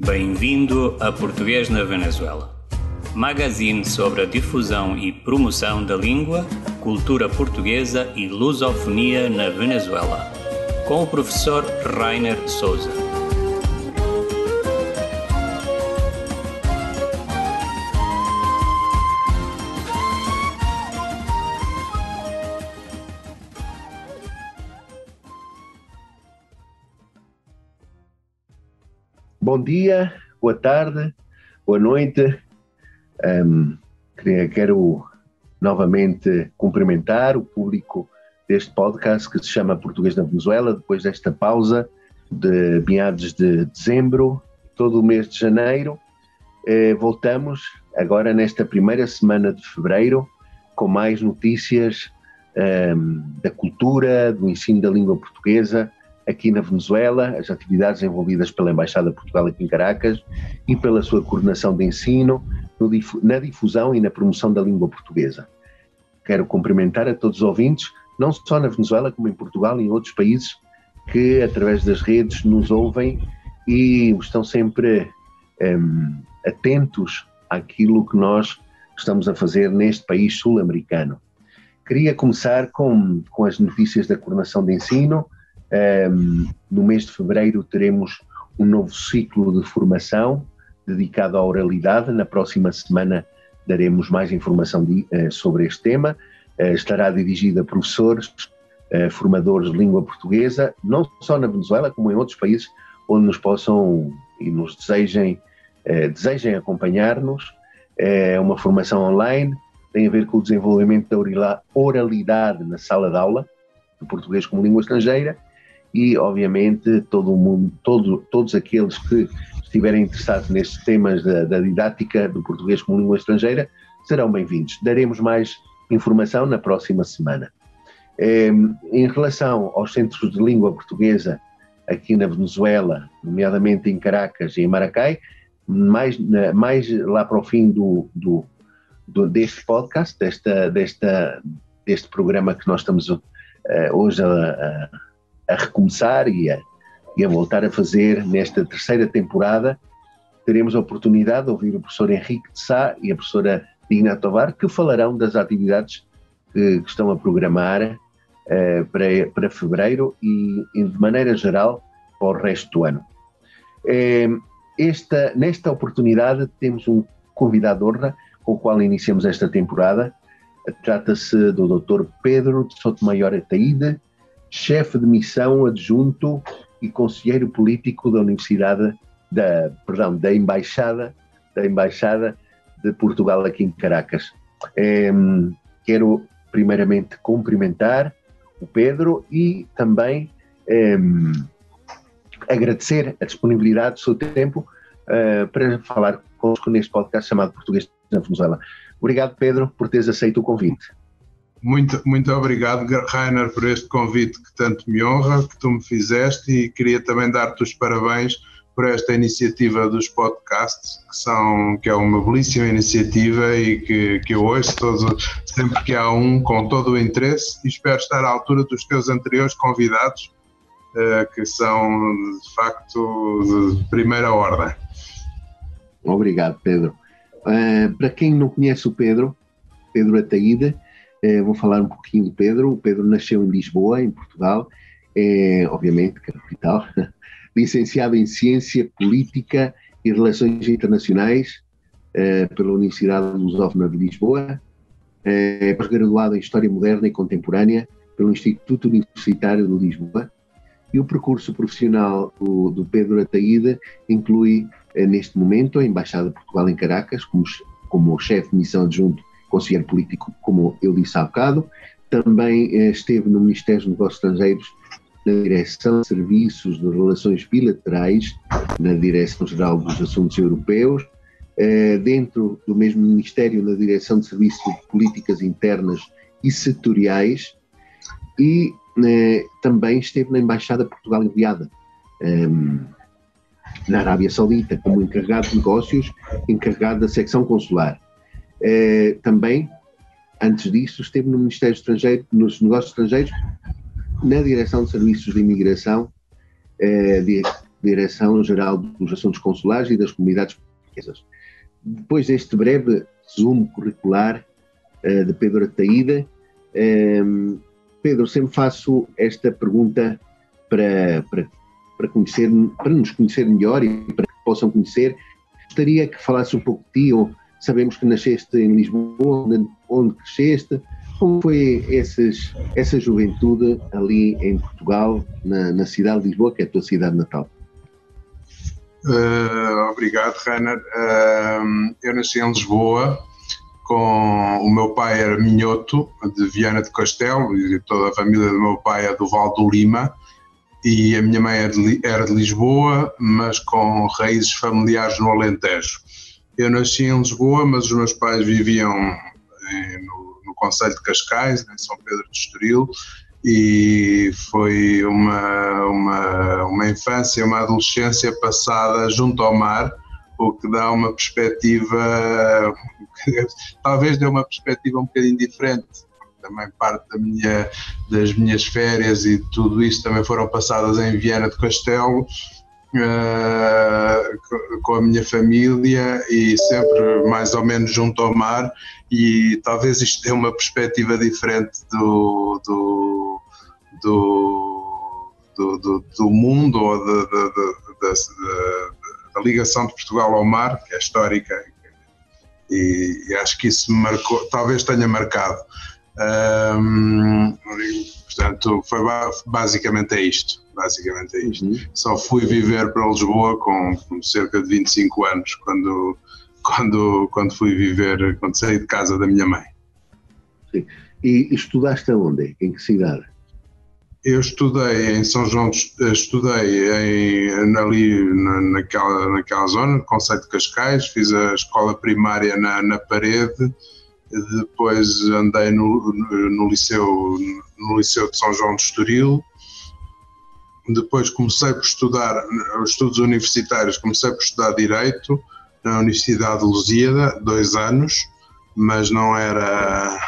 Bem-vindo a Português na Venezuela, magazine sobre a difusão e promoção da língua, cultura portuguesa e lusofonia na Venezuela, com o professor Rainer Souza. Bom dia, boa tarde, boa noite. Quero novamente cumprimentar o público deste podcast que se chama Português na Venezuela, depois desta pausa de meados de dezembro, todo o mês de janeiro. Voltamos agora nesta primeira semana de fevereiro com mais notícias da cultura, do ensino da língua portuguesa aqui na Venezuela, as atividades envolvidas pela Embaixada de Portugal aqui em Caracas e pela sua coordenação de ensino na difusão e na promoção da língua portuguesa. Quero cumprimentar a todos os ouvintes, não só na Venezuela, como em Portugal e em outros países, que através das redes nos ouvem e estão sempre atentos àquilo que nós estamos a fazer neste país sul-americano. Queria começar com as notícias da coordenação de ensino. No mês de fevereiro teremos um novo ciclo de formação dedicado à oralidade. Na próxima semana daremos mais informação sobre este tema. Estará dirigida a professores, formadores de língua portuguesa, não só na Venezuela, como em outros países onde nos possam e nos desejem acompanhar-nos. É uma formação online, tem a ver com o desenvolvimento da oralidade na sala de aula, do português como língua estrangeira. E, obviamente, todos aqueles que estiverem interessados nestes temas da didática do português como língua estrangeira serão bem-vindos. Daremos mais informação na próxima semana. Em relação aos centros de língua portuguesa aqui na Venezuela, nomeadamente em Caracas e em Maracay, mais lá para o fim deste podcast, deste programa que nós estamos hoje a recomeçar e a voltar a fazer nesta terceira temporada, teremos a oportunidade de ouvir o professor Henrique de Sá e a professora Digna Tovar, que falarão das atividades que estão a programar para fevereiro e, de maneira geral, para o resto do ano. Nesta oportunidade temos um convidado de honra com o qual iniciamos esta temporada. Trata-se do Dr. Pedro de Sotomayor Ataíde, chefe de missão adjunto e conselheiro político da da Embaixada de Portugal aqui em Caracas. Quero primeiramente cumprimentar o Pedro e também agradecer a disponibilidade do seu tempo para falar connosco neste podcast chamado Português na Venezuela. Obrigado, Pedro, por teres aceito o convite. Muito obrigado, Rainer, por este convite que tanto me honra, que tu me fizeste, e queria também dar-te os parabéns por esta iniciativa dos podcasts, que é uma belíssima iniciativa e que eu ouço sempre que há um com todo o interesse, e espero estar à altura dos teus anteriores convidados, que são de facto de primeira ordem. Obrigado, Pedro. Para quem não conhece o Pedro Ataíde, vou falar um pouquinho do Pedro. O Pedro nasceu em Lisboa, em Portugal, obviamente, capital, licenciado em Ciência Política e Relações Internacionais pela Universidade Lusófona de Lisboa, pós-graduado em História Moderna e Contemporânea pelo Instituto Universitário de Lisboa, e o percurso profissional do Pedro Ataíde inclui, neste momento, a Embaixada de Portugal em Caracas, como chefe de missão adjunto, conselheiro político, como eu disse há bocado. Também esteve no Ministério dos Negócios Estrangeiros, na Direção de Serviços de Relações Bilaterais, na Direção-Geral dos Assuntos Europeus, dentro do mesmo Ministério, na Direção de Serviços de Políticas Internas e Setoriais, e também esteve na Embaixada de Portugal em Riad, na Arábia Saudita, como encarregado de negócios, encarregado da secção consular. Também, antes disso, esteve no Ministério Estrangeiro, nos Negócios Estrangeiros, na Direção de Serviços de Imigração, Direção-Geral dos Assuntos Consulares e das Comunidades Portuguesas. Depois deste breve resumo curricular de Pedro Ataíde, Pedro, sempre faço esta pergunta para nos conhecer melhor e para que possam conhecer. Gostaria que falasse um pouco de ti, ou sabemos que nasceste em Lisboa, onde cresceste. Como foi essa juventude ali em Portugal, na cidade de Lisboa, que é a tua cidade natal? Obrigado, Rainer. Eu nasci em Lisboa, o meu pai era minhoto, de Viana do Castelo, e toda a família do meu pai é do Val do Lima, e a minha mãe era de Lisboa, mas com raízes familiares no Alentejo. Eu nasci em Lisboa, mas os meus pais viviam no concelho de Cascais, em São Pedro de Estoril, e foi uma infância, uma adolescência passada junto ao mar, o que dá uma perspectiva, talvez dê uma perspectiva um bocadinho diferente. Também parte das minhas férias e tudo isso também foram passadas em Viana do Castelo, com a minha família e sempre mais ou menos junto ao mar, e talvez isto dê uma perspectiva diferente do mundo, ou da ligação de Portugal ao mar, que é histórica, e acho que isso me marcou, talvez tenha marcado. Portanto, foi basicamente é isto. Só fui viver para Lisboa com cerca de 25 anos, quando saí de casa da minha mãe. Sim. E estudaste aonde? Em que cidade? Eu estudei em São João, ali naquela zona, Concelho de Cascais, fiz a escola primária na Parede, depois andei no liceu de São João de Estoril, depois comecei por estudar os estudos universitários, comecei por estudar Direito na Universidade de Lusíada, 2 anos, mas não era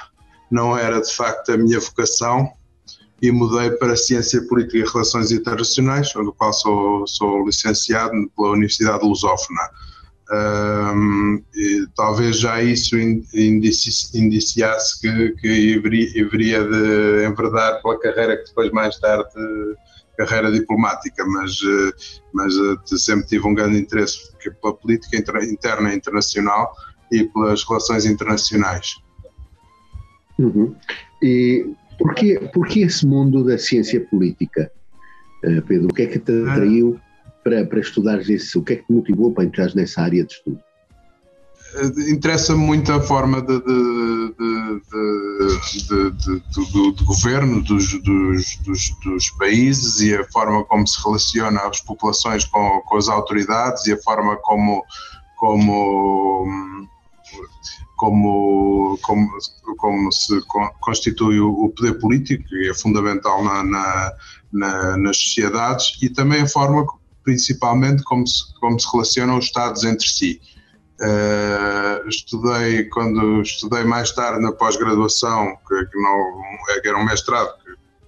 de facto a minha vocação, e mudei para Ciência Política e Relações Internacionais, no qual sou licenciado pela Universidade Lusófona. E talvez já isso indiciasse que haveria de enverdar pela carreira que depois, mais tarde, carreira diplomática, mas sempre tive um grande interesse pela política interna e internacional e pelas relações internacionais. Uhum. E porquê esse mundo da ciência política, Pedro? O que é que te atraiu para estudares isso? O que é que te motivou para entrar nessa área de estudo? Interessa-me muito a forma de governo dos países, e a forma como se relaciona as populações com as autoridades, e a forma como se constitui o poder político, que é fundamental nas sociedades, e também a forma, principalmente, como se relacionam os Estados entre si. Quando estudei mais tarde na pós-graduação, que era um mestrado,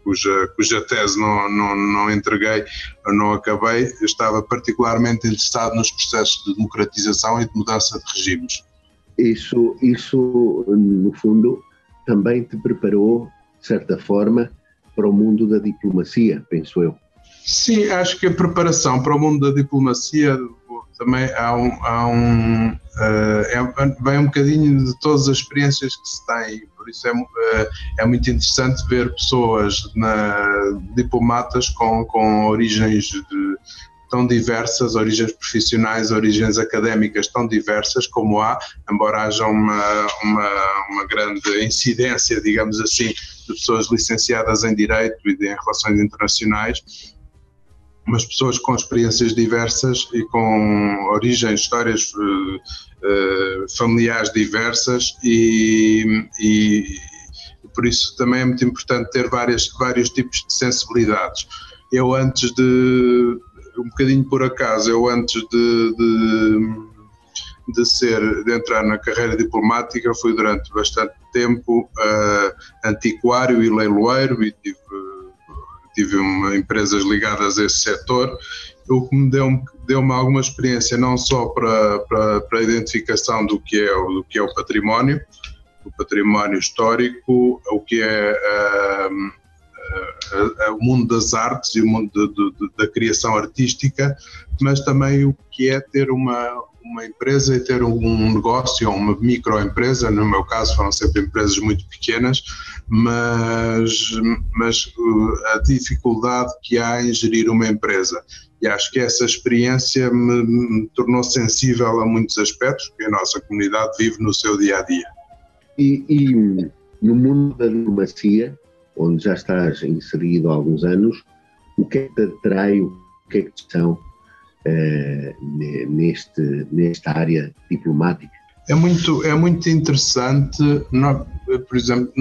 cuja tese não entreguei, não acabei, estava particularmente interessado nos processos de democratização e de mudança de regimes. Isso, no fundo, também te preparou, de certa forma, para o mundo da diplomacia, penso eu. Sim, acho que a preparação para o mundo da diplomacia também vem um bocadinho de todas as experiências que se têm, por isso é muito interessante ver pessoas diplomatas com origens tão diversas, origens profissionais, origens académicas tão diversas como há, embora haja uma grande incidência, digamos assim, de pessoas licenciadas em Direito e em Relações Internacionais, mas pessoas com experiências diversas e com origens, histórias familiares diversas, e por isso também é muito importante ter vários tipos de sensibilidades. Eu antes de entrar na carreira diplomática, fui durante bastante tempo antiquário e leiloeiro, e tive empresas ligadas a esse setor, o que me deu-me alguma experiência não só para a identificação do que é o património histórico, o que é o mundo das artes e o mundo da criação artística, mas também o que é ter uma empresa e ter um negócio, ou uma microempresa. No meu caso foram sempre empresas muito pequenas, mas a dificuldade que há em gerir uma empresa. E acho que essa experiência me tornou sensível a muitos aspectos que a nossa comunidade vive no seu dia-a-dia. E no mundo da diplomacia, onde já estás inserido há alguns anos, o que é que te atrai, o que é que te são nesta área diplomática? É muito interessante, por exemplo,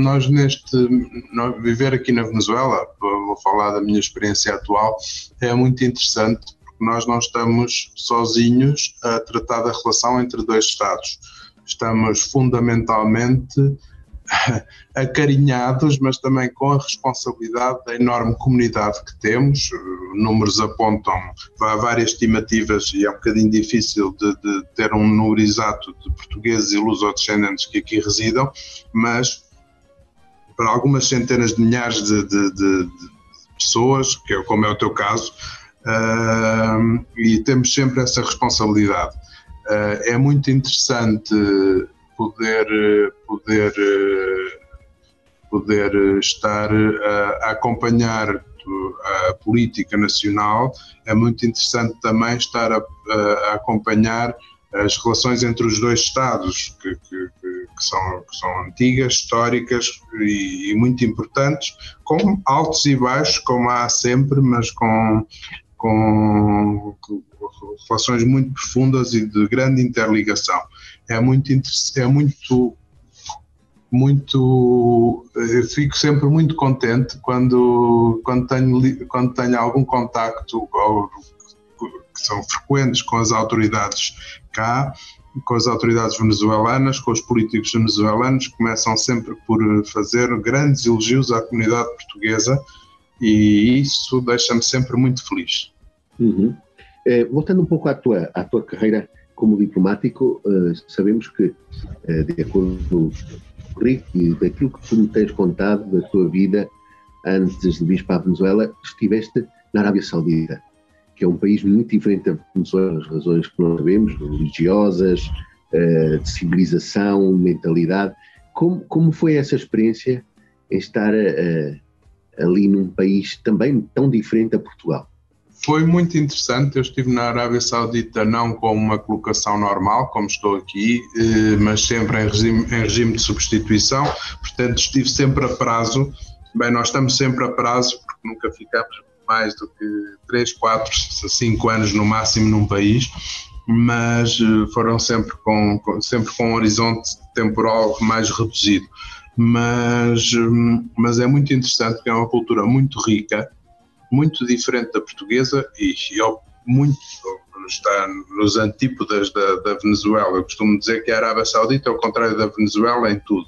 viver aqui na Venezuela, vou falar da minha experiência atual, é muito interessante porque nós não estamos sozinhos a tratar da relação entre dois Estados. Estamos fundamentalmente acarinhados, mas também com a responsabilidade da enorme comunidade que temos. Números apontam, há várias estimativas e é um bocadinho difícil de ter um número exato de portugueses e lusodescendentes que aqui residam, mas para algumas centenas de milhares de pessoas, como é o teu caso, e temos sempre essa responsabilidade. É muito interessante poder estar a acompanhar a política nacional. É muito interessante também estar a acompanhar as relações entre os dois Estados, que são antigas, históricas e muito importantes, com altos e baixos, como há sempre, mas com relações muito profundas e de grande interligação. Eu fico sempre muito contente quando tenho algum contacto que são frequentes com as autoridades cá, com as autoridades venezuelanas, com os políticos venezuelanos, que começam sempre por fazer grandes elogios à comunidade portuguesa, e isso deixa-me sempre muito feliz. Uhum. Voltando um pouco à tua carreira como diplomático, sabemos que, de acordo com o currículo e daquilo que tu me tens contado da tua vida antes de vir para a Venezuela, estiveste na Arábia Saudita, que é um país muito diferente da Venezuela, as razões que nós sabemos, religiosas, de civilização, mentalidade. Como foi essa experiência em estar ali num país também tão diferente a Portugal? Foi muito interessante. Eu estive na Arábia Saudita não com uma colocação normal, como estou aqui, mas sempre em regime de substituição, portanto estive sempre a prazo. Bem, nós estamos sempre a prazo porque nunca ficamos mais do que 3, 4, 5 anos no máximo num país, mas foram sempre com um horizonte temporal mais reduzido. Mas é muito interessante porque é uma cultura muito rica, muito diferente da portuguesa e muito está nos antípodas da Venezuela. Eu costumo dizer que a Arábia Saudita é o contrário da Venezuela em tudo,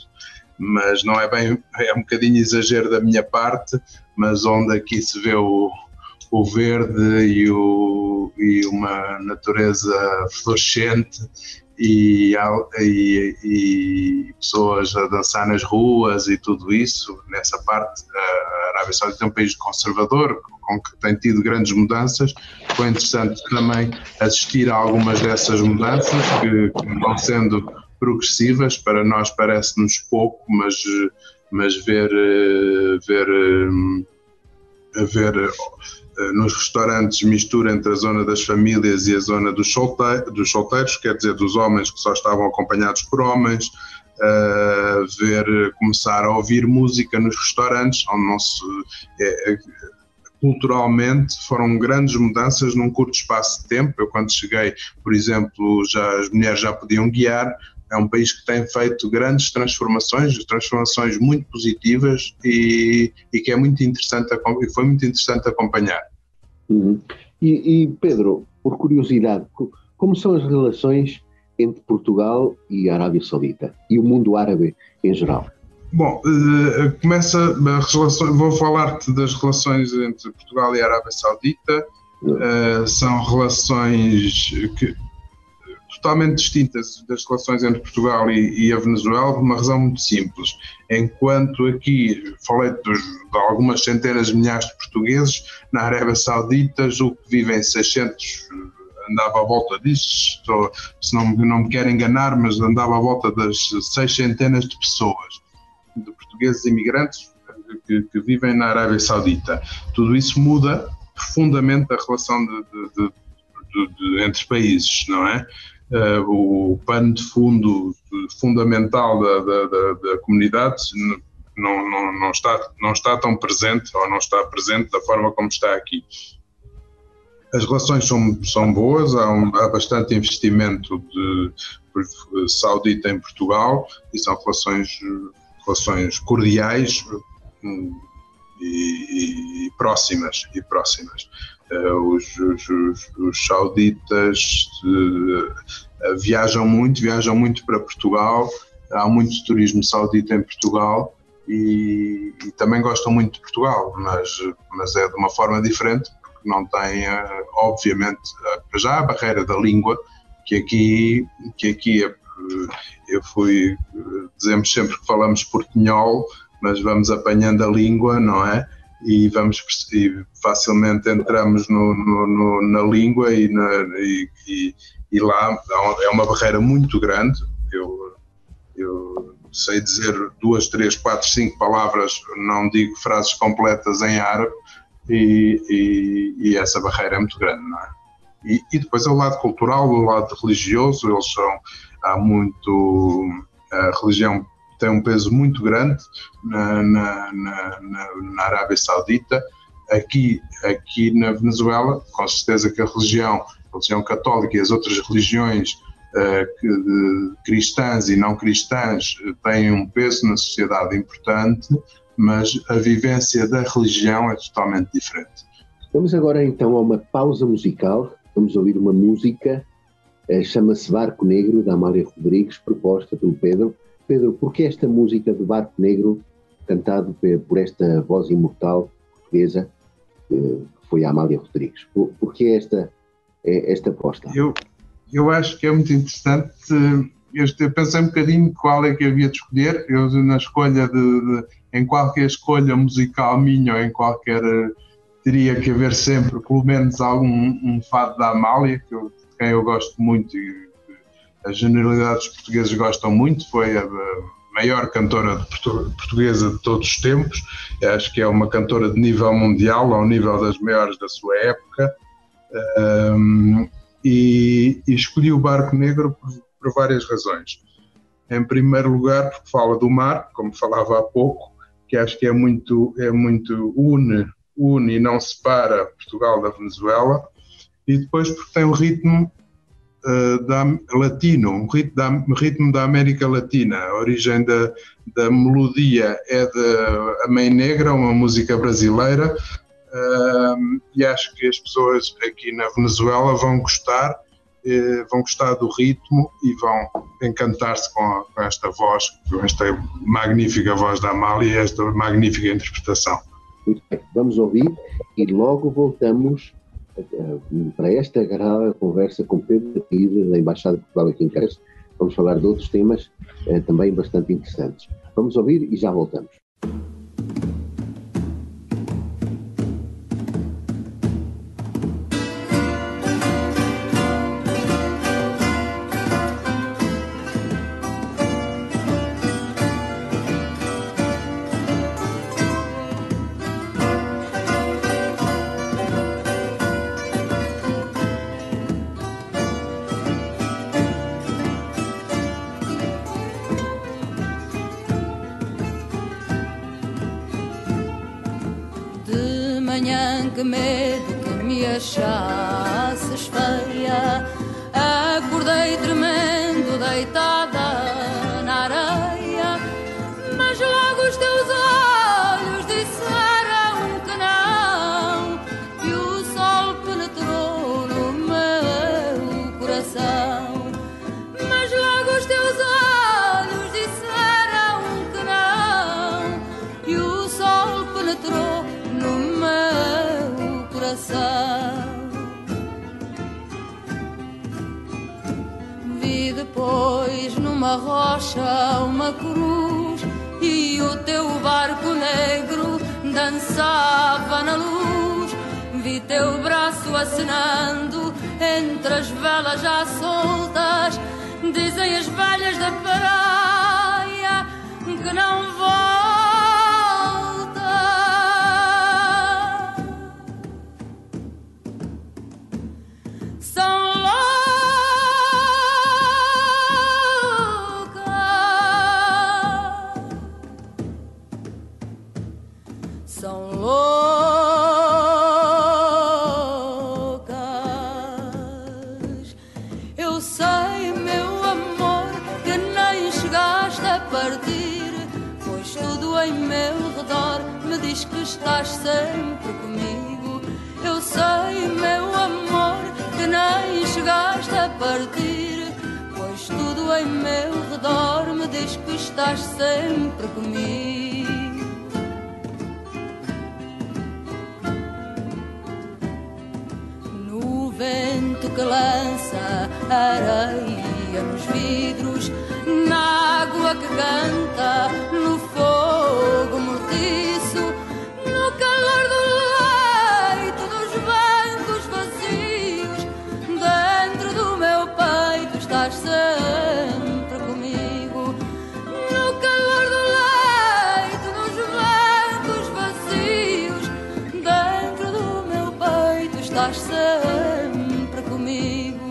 mas não é bem, é um bocadinho exagero da minha parte, mas onde aqui se vê o verde e uma natureza florescente e pessoas a dançar nas ruas e tudo isso. Nessa parte, a Arábia Saudita é um país conservador, com que tem tido grandes mudanças. Foi interessante também assistir a algumas dessas mudanças que vão sendo progressivas. Para nós parece-nos pouco, mas ver nos restaurantes mistura entre a zona das famílias e a zona dos solteiros, quer dizer, dos homens que só estavam acompanhados por homens, começar a ouvir música nos restaurantes, onde não se... Culturalmente foram grandes mudanças num curto espaço de tempo. Eu quando cheguei, por exemplo, as mulheres já podiam guiar. É um país que tem feito grandes transformações muito positivas e que é muito interessante, foi muito interessante acompanhar. Uhum. E Pedro, por curiosidade, como são as relações entre Portugal e a Arábia Saudita e o mundo árabe em geral? Bom, vou falar-te das relações entre Portugal e a Arábia Saudita. São relações totalmente distintas das relações entre Portugal e a Venezuela, por uma razão muito simples. Enquanto aqui falei de algumas centenas de milhares de portugueses, na Arábia Saudita julgo que vivem 600, andava à volta disso, se não me quero enganar, mas andava à volta das 6 centenas de pessoas, de portugueses imigrantes que vivem na Arábia Saudita. Tudo isso muda profundamente a relação entre países, não é? O pano de fundo fundamental da comunidade não está tão presente, ou não está presente da forma como está aqui. As relações são boas, há bastante investimento saudita em Portugal, e são relações cordiais e próximas. Os sauditas viajam muito para Portugal, há muito turismo saudita em Portugal e também gostam muito de Portugal, mas é de uma forma diferente, porque não tem, obviamente, já a barreira da língua, que aqui dizemos sempre que falamos portunhol, mas vamos apanhando a língua, não é? E facilmente entramos na língua e lá é uma barreira muito grande. Eu sei dizer 2, 3, 4, 5 palavras, não digo frases completas em árabe, e essa barreira é muito grande, não é? E depois é o lado cultural, o lado religioso. A religião tem um peso muito grande na Arábia Saudita. Aqui na Venezuela, com certeza que a religião católica e as outras religiões cristãs e não cristãs têm um peso na sociedade importante, mas a vivência da religião é totalmente diferente. Vamos agora então a uma pausa musical. Vamos ouvir uma música, chama-se Barco Negro, da Amália Rodrigues, proposta pelo Pedro. Pedro, por que esta música do Barco Negro, cantado por esta voz imortal portuguesa, que foi a Amália Rodrigues? Por que esta aposta? Eu acho que é muito interessante. Eu pensei um bocadinho qual é que havia de escolher. Eu, na escolha em qualquer escolha musical minha, ou em qualquer, teria que haver sempre pelo menos um fado da Amália, de quem eu gosto muito e a generalidade dos portugueses gostam muito. Foi a maior cantora portuguesa de todos os tempos. Eu acho que é uma cantora de nível mundial, ao nível das maiores da sua época. E escolhi o Barco Negro por várias razões. Em primeiro lugar, porque fala do mar, como falava há pouco, que acho que é muito une e não separa Portugal da Venezuela. E depois porque tem um ritmo latino, um ritmo da América Latina. A origem da melodia é da Mãe Negra, uma música brasileira, e acho que as pessoas aqui na Venezuela vão gostar do ritmo e vão encantar-se com esta voz, com esta magnífica voz da Amália e esta magnífica interpretação. Muito bem, vamos ouvir e logo voltamos para esta agradável conversa com Pedro Ataíde, da Embaixada de Portugal aqui em Cascais. Vamos falar de outros temas também bastante interessantes. Vamos ouvir e já voltamos. Que medo que me achasses feia. Acordei tremendo, deitada na areia, mas logo os teus olhos disseram que não, e o sol penetrou no meu coração. Mas logo os teus olhos disseram que não, e o sol penetrou no meu coração. depois numa rocha uma cruz e o teu barco negro dançava na luz. Vi teu braço acenando entre as velas já soltas. Dizem as velhas da praia que não volta. São loucas, são loucas. Eu sei, meu amor, que nem chegaste a partir, pois tudo em meu redor me diz que estás sempre comigo. Eu sei, meu amor, que nem chegaste a partir, pois tudo em meu redor me diz que estás sempre comigo. No vento que lança areia nos vidros, na água que canta, no fogo mortiço, no calor do leito dos bancos vazios, dentro do meu peito estás sempre comigo. No calor do leito dos bancos vazios, dentro do meu peito estás sempre comigo.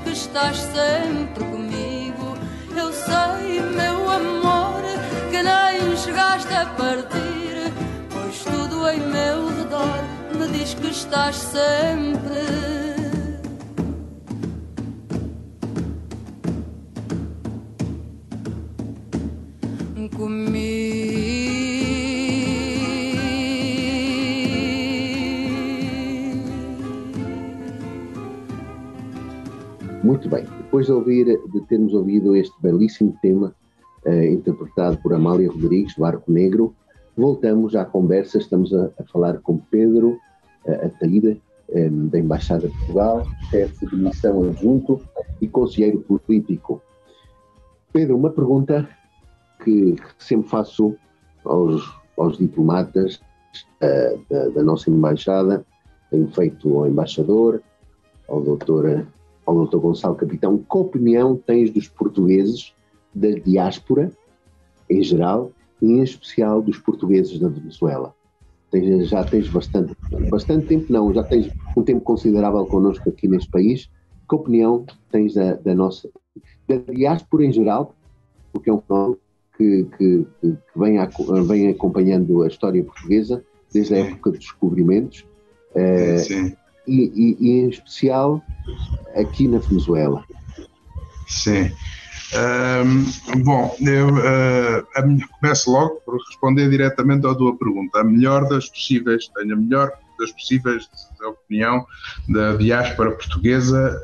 Estás sempre comigo. Eu sei, meu amor, que nem chegaste a partir, pois tudo em meu redor me diz que estás sempre comigo. Muito bem, depois de termos ouvido este belíssimo tema interpretado por Amália Rodrigues, Barco Negro, voltamos à conversa. Estamos a falar com Pedro Ataíde, da Embaixada de Portugal, chefe de missão adjunto e conselheiro político. Pedro, uma pergunta que sempre faço aos diplomatas da nossa Embaixada, tenho feito ao embaixador, ao doutor Gonçalo Capitão: que opinião tens dos portugueses da diáspora em geral e em especial dos portugueses da Venezuela? Já tens bastante tempo, não, já tens um tempo considerável connosco aqui neste país. Que opinião tens da diáspora em geral, porque é um fenómeno que vem acompanhando a história portuguesa desde a época dos descobrimentos, e em especial aqui na Venezuela? Sim. Bom, eu começo logo por responder diretamente à tua pergunta. Tenho a melhor das possíveis opinião da diáspora portuguesa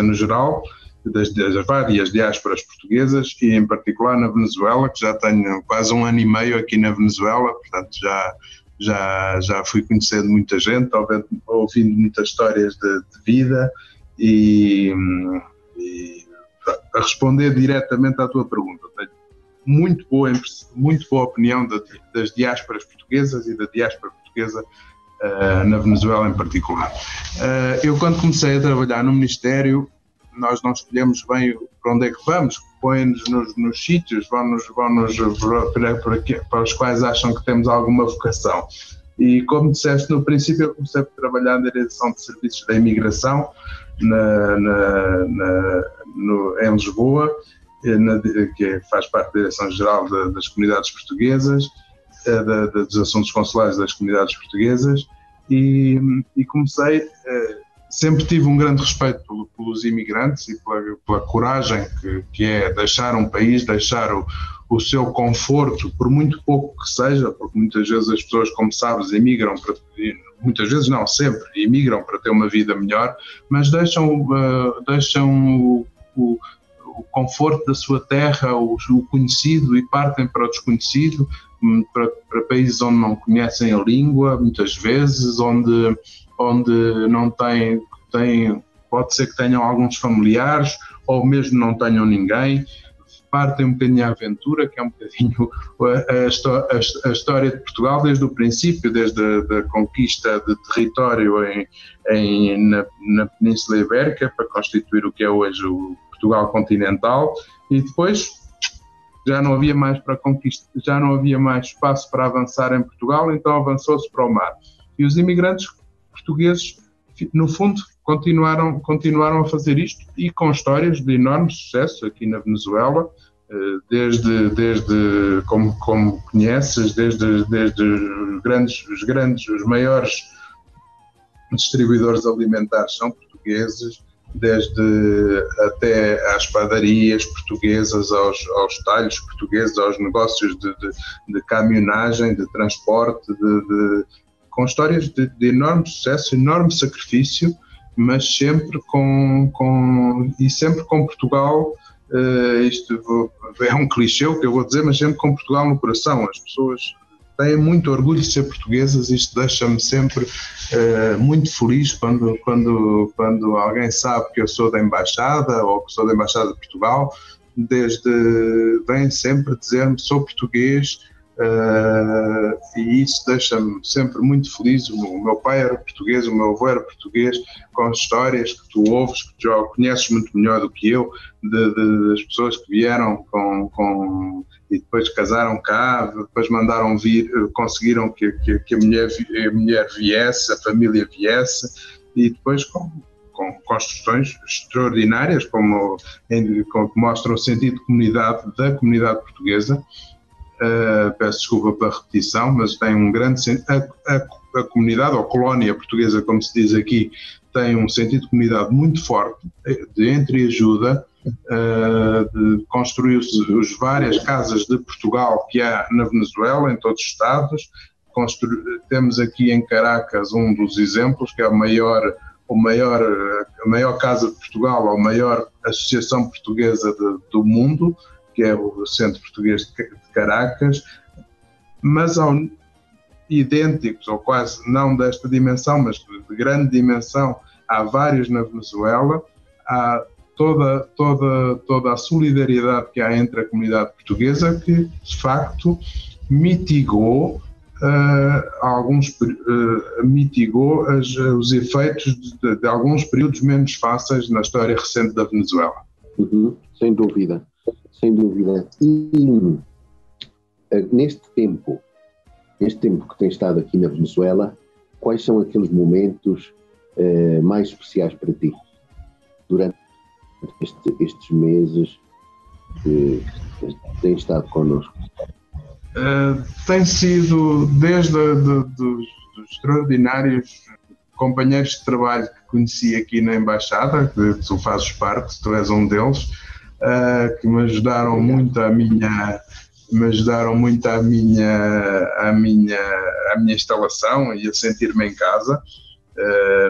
no geral, das várias diásporas portuguesas, e em particular na Venezuela, que já tenho quase 1 ano e meio aqui na Venezuela, portanto já fui conhecendo muita gente, ouvindo muitas histórias de vida, e a responder diretamente à tua pergunta, tenho muito boa opinião das diásporas portuguesas e da diáspora portuguesa na Venezuela em particular. Eu, quando comecei a trabalhar no Ministério, nós não escolhemos bem para onde é que vamos, põem-nos nos sítios, vão-nos para os quais acham que temos alguma vocação. E, como disseste no princípio, eu comecei por trabalhar na direção de serviços da imigração, em Lisboa, que faz parte da Direção-Geral das Comunidades Portuguesas, dos Assuntos Consulares das Comunidades Portuguesas, e comecei, sempre tive um grande respeito pelos imigrantes e pela coragem que é deixar um país, deixar o seu conforto, por muito pouco que seja, porque muitas vezes as pessoas, como sabes, emigram muitas vezes não, sempre, emigram para ter uma vida melhor, mas deixam o conforto da sua terra, o conhecido, e partem para o desconhecido, para países onde não conhecem a língua, muitas vezes, onde não têm, pode ser que tenham alguns familiares, ou mesmo não tenham ninguém. Partem um bocadinho à aventura, que é um bocadinho a história de Portugal desde o princípio, desde a conquista de território na Península Ibérica, para constituir o que é hoje o Portugal continental, e depois já não havia mais para conquista, já não havia mais espaço para avançar em Portugal, então avançou-se para o mar. E os imigrantes portugueses, no fundo, continuaram a fazer isto, e com histórias de enorme sucesso aqui na Venezuela, desde como conheces, desde os maiores distribuidores alimentares são portugueses, desde até às padarias portuguesas, aos talhos portugueses, aos negócios de caminhonagem, de transporte, com histórias de enorme sucesso, enorme sacrifício, mas sempre com Portugal. Isto é um clichê o que eu vou dizer, mas sempre com Portugal no coração. As pessoas têm muito orgulho de ser portuguesas. Isto deixa-me sempre muito feliz quando alguém sabe que eu sou da Embaixada, ou que sou da Embaixada de Portugal, vem sempre dizer-me sou português. E isso deixa-me sempre muito feliz. O meu pai era português, o meu avô era português, com as histórias que tu ouves, que tu já conheces muito melhor do que eu, das pessoas que vieram e depois casaram cá, depois mandaram vir, conseguiram que a mulher viesse, a família viesse, e depois com construções extraordinárias, como mostram o sentido de comunidade da comunidade portuguesa. Peço desculpa pela repetição, mas tem um grande sentido. A comunidade, ou colónia portuguesa, como se diz aqui, tem um sentido de comunidade muito forte, de entreajuda. Construiu-se as várias casas de Portugal que há na Venezuela, em todos os estados. Temos aqui em Caracas um dos exemplos, que é a maior casa de Portugal, ou a maior associação portuguesa do mundo, que é o Centro Português de Caracas, mas idênticos, ou quase não desta dimensão, mas de grande dimensão, há vários na Venezuela. Há toda a solidariedade que há entre a comunidade portuguesa, que de facto mitigou os efeitos de alguns períodos menos fáceis na história recente da Venezuela. Sem dúvida. Sem dúvida. E neste tempo que tem estado aqui na Venezuela, quais são aqueles momentos mais especiais para ti durante estes meses que têm estado connosco? Tem sido desde dos extraordinários companheiros de trabalho que conheci aqui na Embaixada, que tu fazes parte, tu és um deles, que me ajudaram muito a minha instalação e a sentir-me em casa.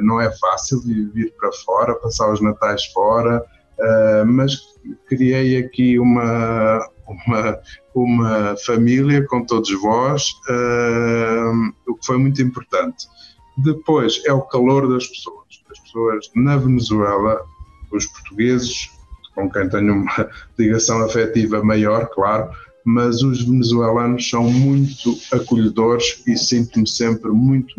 Não é fácil vir para fora, passar os natais fora, mas criei aqui uma família com todos vós, o que foi muito importante. Depois é o calor das pessoas. As pessoas na Venezuela, os portugueses, com quem tenho uma ligação afetiva maior, claro, mas os venezuelanos são muito acolhedores e sinto-me sempre muito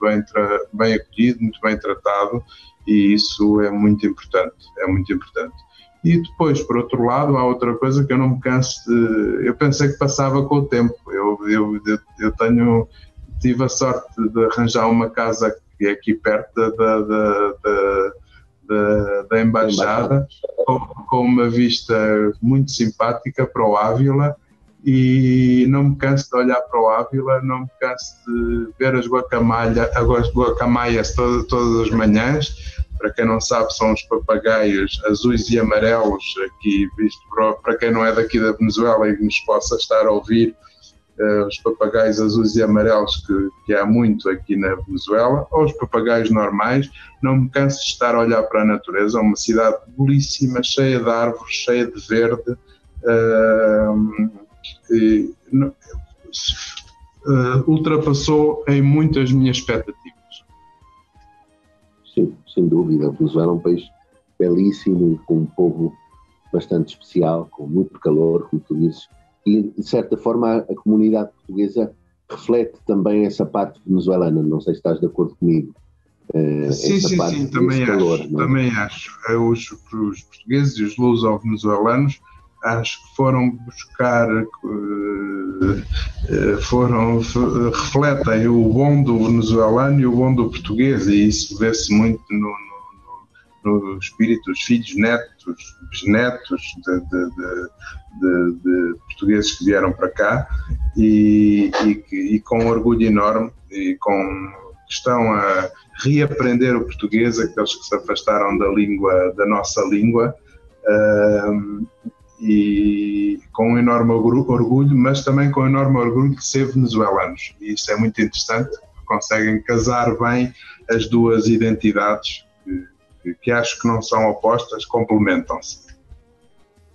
bem acolhido, muito bem tratado, e isso é muito importante, E depois, por outro lado, há outra coisa que eu não me canso de... Eu pensei que passava com o tempo. Eu tive a sorte de arranjar uma casa que é aqui perto da Embaixada, com uma vista muito simpática para o Ávila, e não me canso de olhar para o Ávila, não me canso de ver as guacamaias todas as manhãs. Para quem não sabe, são os papagaios azuis e amarelos, aqui visto para quem não é daqui da Venezuela e nos possa estar a ouvir, os papagaios azuis e amarelos que há muito aqui na Venezuela, ou os papagaios normais. Não me canso de estar a olhar para a natureza, é uma cidade belíssima, cheia de árvores, cheia de verde, ultrapassou em muito as minhas expectativas. Sim, sem dúvida. A Venezuela é um país belíssimo e com um povo bastante especial, com muito calor, como tu dizes, e de certa forma a comunidade portuguesa reflete também essa parte venezuelana. Não sei se estás de acordo comigo. Sim, também acho. Os portugueses e os luso-venezuelanos acho que foram buscar, refletem o bom do venezuelano e o bom do português, e isso vê-se muito no espírito dos filhos, netos, bisnetos de portugueses que vieram para cá, e com orgulho enorme, e que estão a reaprender o português, aqueles que se afastaram da nossa língua, e com um enorme orgulho, mas também com um enorme orgulho de ser venezuelanos. E isso é muito interessante, conseguem casar bem as duas identidades, que acho que não são opostas, complementam-se.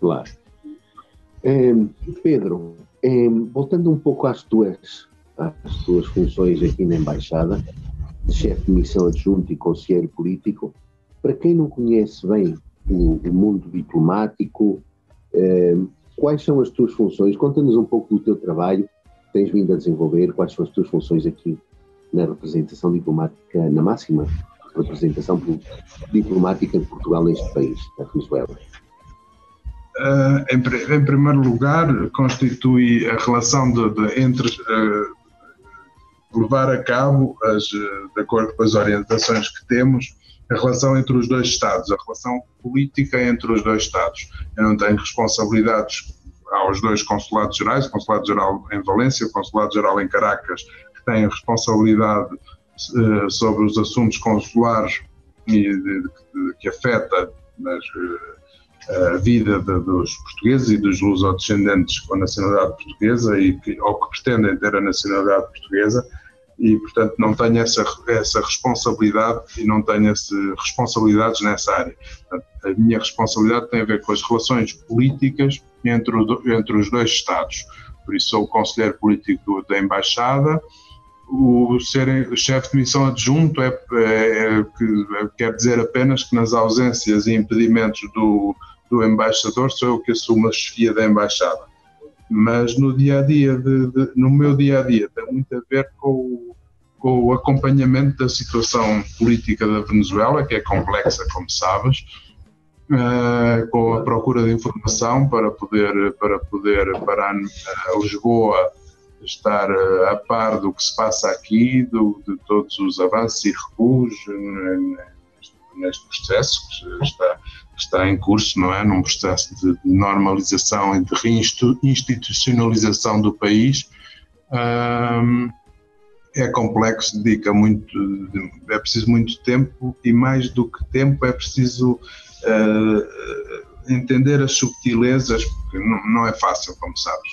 Claro. Pedro, voltando um pouco às tuas funções aqui na Embaixada, de chefe de missão adjunto e conselheiro político, para quem não conhece bem o mundo diplomático, quais são as tuas funções? Conta-nos um pouco do teu trabalho que tens vindo a desenvolver, quais são as tuas funções aqui na representação diplomática, na máxima representação diplomática de Portugal neste país, na Venezuela. Em primeiro lugar, constitui a relação entre levar a cabo, de acordo com as orientações que temos, a relação entre os dois Estados, a relação política entre os dois Estados. Eu não tenho responsabilidades aos dois consulados-gerais, o Consulado-Geral em Valência e o Consulado-Geral em Caracas, que têm responsabilidade sobre os assuntos consulares que afeta a vida dos portugueses e dos lusodescendentes com a nacionalidade portuguesa ou que pretendem ter a nacionalidade portuguesa, e portanto não tenho essa responsabilidade e não tenho responsabilidades nessa área. Portanto, a minha responsabilidade tem a ver com as relações políticas entre os dois Estados. Por isso sou o conselheiro político da Embaixada. O ser chefe de missão adjunto quer dizer apenas que nas ausências e impedimentos do embaixador sou eu que assumo a chefia da Embaixada. Mas no meu dia a dia tem muito a ver com o acompanhamento da situação política da Venezuela, que é complexa, como sabes, com a procura de informação para poder para Lisboa estar a par do que se passa aqui, de todos os avanços e recuos neste processo que está em curso, não é? Num processo de normalização e de reinstitucionalização do país. É complexo, é preciso muito tempo, e mais do que tempo é preciso entender as subtilezas, porque não é fácil, como sabes.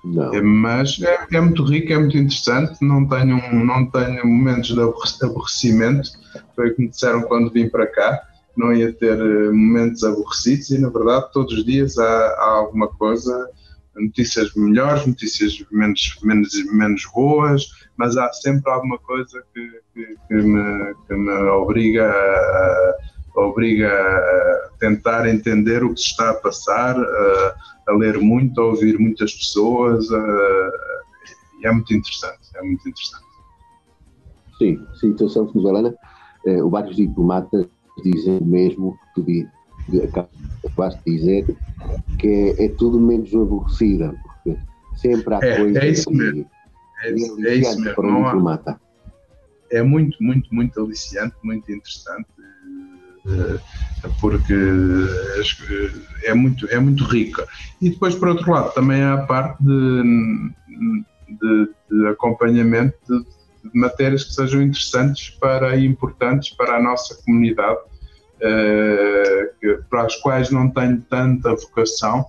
Não. Mas é muito rico, é muito interessante, não tenho momentos de aborrecimento. Foi o que me disseram quando vim para cá, não ia ter momentos aborrecidos, e na verdade todos os dias há alguma coisa, notícias melhores, notícias menos boas, mas há sempre alguma coisa que me obriga a tentar entender o que se está a passar, a ler muito, a ouvir muitas pessoas, e é muito interessante. Sim, a situação venezuelana, vários diplomatas dizem o mesmo que tu acabaste de dizer, que é tudo menos aborrecida, porque sempre há coisas é isso mesmo. É isso mesmo. Para um diplomata. É muito, muito, muito aliciante, muito interessante. porque é muito rica. E depois, por outro lado, também há a parte de acompanhamento de matérias que sejam interessantes e importantes para a nossa comunidade, para as quais não tenho tanta vocação,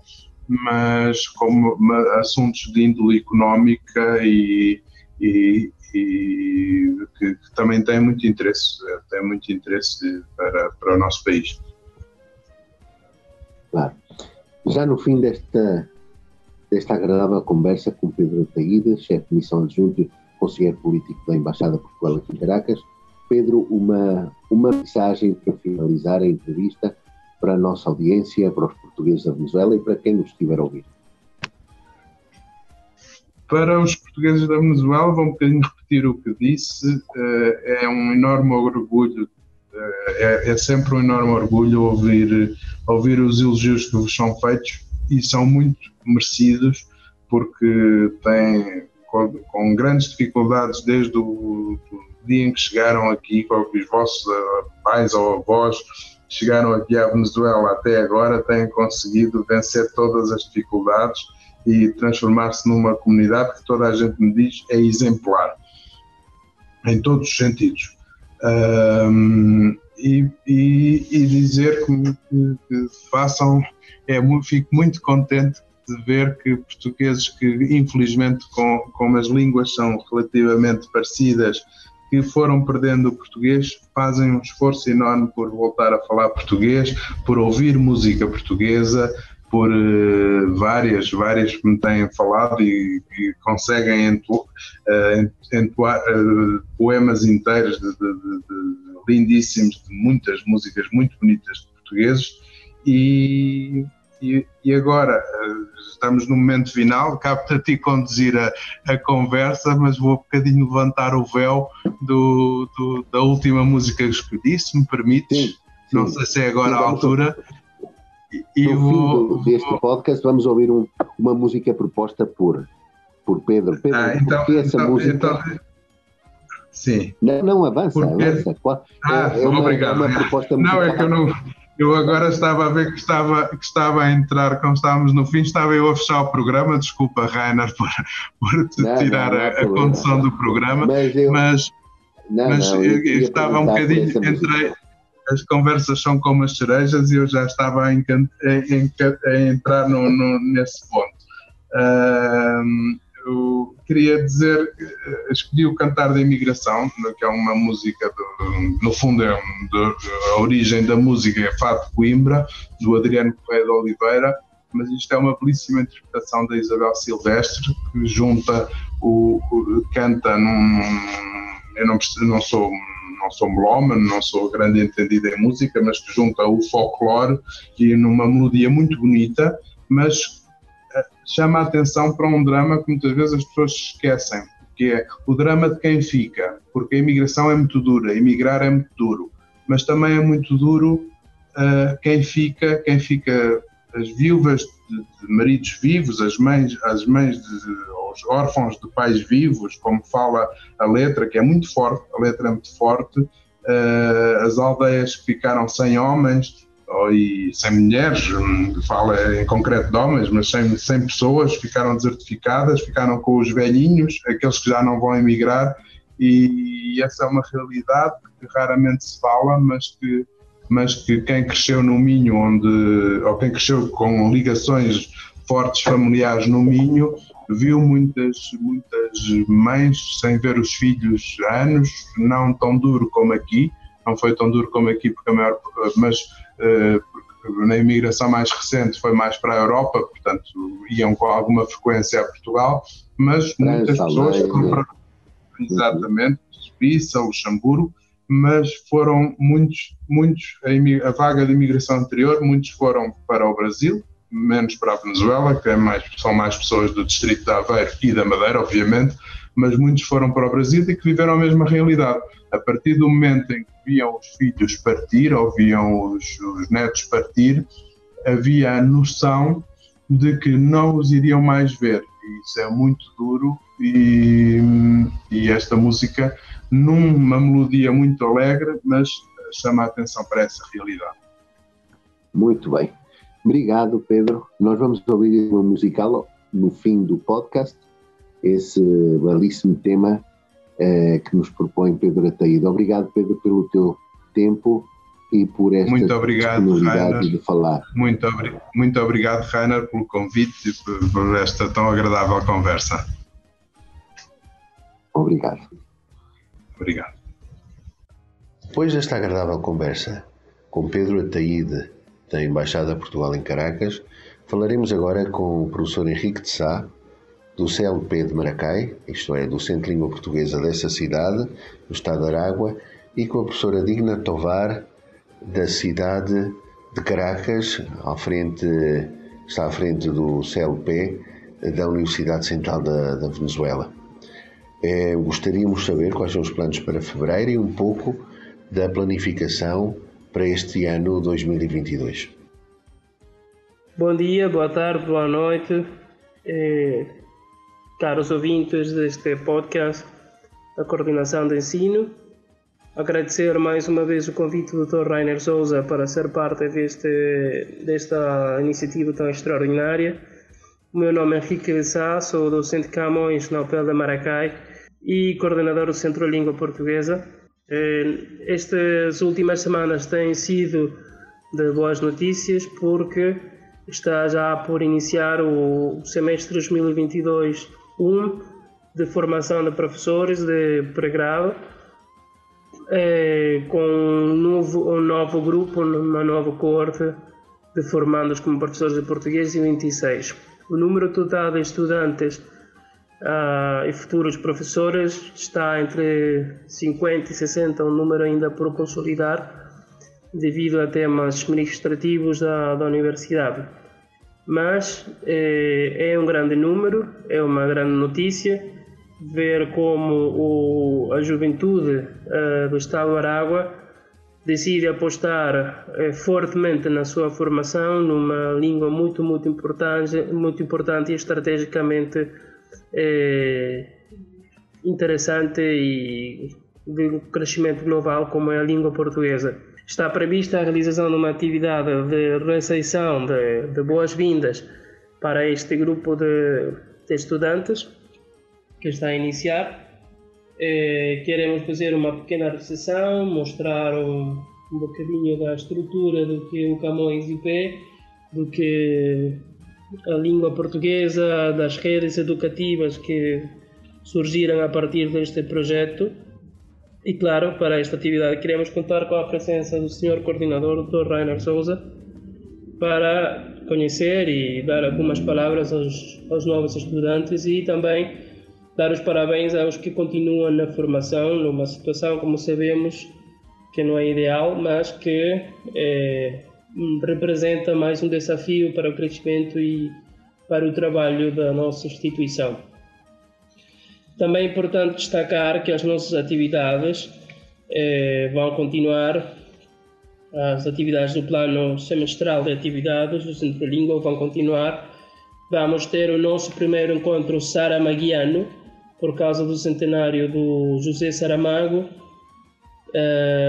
mas como assuntos de índole económica e que também têm muito interesse para o nosso país. Claro. Já no fim desta agradável conversa com Pedro Ataíde, chefe de missão adjunto e conselheiro político da Embaixada de Portugal aqui em Caracas, Pedro, uma mensagem para finalizar a entrevista para a nossa audiência, para os portugueses da Venezuela e para quem nos estiver a ouvir. Para os portugueses da Venezuela, vou um bocadinho repetir o que disse, é um enorme orgulho, é sempre um enorme orgulho ouvir os elogios que vos são feitos, e são muito merecidos, porque têm, com grandes dificuldades, desde o dia em que chegaram aqui, com os vossos pais ou avós chegaram aqui à Venezuela até agora, têm conseguido vencer todas as dificuldades e transformar-se numa comunidade que toda a gente me diz é exemplar, em todos os sentidos. E dizer que façam, fico muito contente de ver que portugueses que, infelizmente, como as línguas são relativamente parecidas, que foram perdendo o português, fazem um esforço enorme por voltar a falar português, por ouvir música portuguesa, por várias que me têm falado e conseguem entoar poemas inteiros lindíssimos, de muitas músicas muito bonitas de portugueses. E agora estamos no momento final, cabe-te a ti conduzir a conversa, mas vou um bocadinho levantar o véu da última música que escolhi, se me permites. Sim. Não sei se é agora a altura. No fim deste podcast vamos ouvir uma música proposta por Pedro. Pedro, porque essa música... Sim. Não, avança. Obrigado. Uma proposta musical. Não, é que eu agora estava a ver que estava a entrar, como estávamos no fim, estava eu a fechar o programa, desculpa, Rainer, por te tirar a condução do programa, mas eu estava um bocadinho, entrei, as conversas são como as cerejas e eu já estava a entrar nesse ponto. Eu queria dizer, escolhi o Cantar da Imigração, que é uma música, no fundo a origem da música é Fado de Coimbra, do Adriano Correia de Oliveira, mas isto é uma belíssima interpretação da Isabel Silvestre, que junta, canta eu não sou melómano, não sou grande entendido em música, mas que junta o folclore e numa melodia muito bonita, mas chama a atenção para um drama que muitas vezes as pessoas esquecem, que é o drama de quem fica, porque a imigração é muito dura, emigrar é muito duro, mas também é muito duro quem fica, as viúvas de maridos vivos, as mães os órfãos de pais vivos, como fala a letra, que é muito forte, a letra é muito forte, as aldeias que ficaram sem homens, e sem mulheres, fala em concreto de homens, mas sem pessoas, ficaram desertificadas, ficaram com os velhinhos, aqueles que já não vão emigrar, e essa é uma realidade que raramente se fala, mas que quem cresceu no Minho, ou quem cresceu com ligações fortes familiares no Minho, viu muitas mães sem ver os filhos há anos, não tão duro como aqui, não foi tão duro como aqui, mas na imigração mais recente foi mais para a Europa, portanto iam com alguma frequência a Portugal, mas muitas pessoas foram exatamente, Suíça, Luxemburgo, mas foram muitos, a vaga de imigração anterior, muitos foram para o Brasil, menos para a Venezuela, que são mais pessoas do distrito de Aveiro e da Madeira, obviamente, mas muitos foram para o Brasil e que viveram a mesma realidade. A partir do momento em que viam os filhos partir, ou viam os netos partir, havia a noção de que não os iriam mais ver. E isso é muito duro e esta música, numa melodia muito alegre, mas chama a atenção para essa realidade. Muito bem. Obrigado, Pedro. Nós vamos ouvir uma musical no fim do podcast, esse belíssimo tema que nos propõe Pedro Ataíde. Obrigado, Pedro, pelo teu tempo e por esta disponibilidade de falar. Muito obrigado, Rainer, pelo convite e por esta tão agradável conversa. Obrigado. Obrigado. Depois desta agradável conversa com Pedro Ataíde, da Embaixada de Portugal em Caracas, falaremos agora com o professor Henrique de Sá, do CLP de Maracay, isto é, do Centro de Língua Portuguesa dessa cidade, do Estado de Aragua, e com a professora Digna Tovar, da cidade de Caracas, está à frente do CLP da Universidade Central da Venezuela. Gostaríamos de saber quais são os planos para fevereiro e um pouco da planificação para este ano 2022. Bom dia, boa tarde, boa noite, caros ouvintes deste podcast da Coordenação de Ensino. Agradecer mais uma vez o convite do Dr. Rainer Souza para ser parte desta iniciativa tão extraordinária. O meu nome é Henrique de Sá, sou docente de Camões na UPEL de Maracay e coordenador do Centro de Língua Portuguesa. Estas últimas semanas têm sido de boas notícias porque está já por iniciar o semestre 2022-1 de formação de professores de pré-grado, com um novo grupo, uma nova coorte de formandos como professores de português e 26. O número total de estudantes e futuros professores está entre 50 e 60, um número ainda por consolidar devido a temas administrativos da universidade. Mas é um grande número, é uma grande notícia ver como a juventude do Estado de Aragua decide apostar fortemente na sua formação numa língua muito importante e estrategicamente interessante e de crescimento global como é a língua portuguesa. Está prevista a realização de uma atividade de recepção de boas-vindas para este grupo de estudantes que está a iniciar. Queremos fazer uma pequena recepção, mostrar um bocadinho da estrutura do que o Camões IP, do que a língua portuguesa, das redes educativas que surgiram a partir deste projeto. E claro, para esta atividade queremos contar com a presença do Sr. Coordenador, Dr. Rainer Souza, para conhecer e dar algumas palavras aos novos estudantes e também dar os parabéns aos que continuam na formação, numa situação, como sabemos, que não é ideal, mas que representa mais um desafio para o crescimento e para o trabalho da nossa instituição. Também é importante destacar que as nossas atividades vão continuar, as atividades do plano semestral de atividades do Centro de Língua vão continuar. Vamos ter o nosso primeiro encontro saramaguiano, por causa do centenário do José Saramago.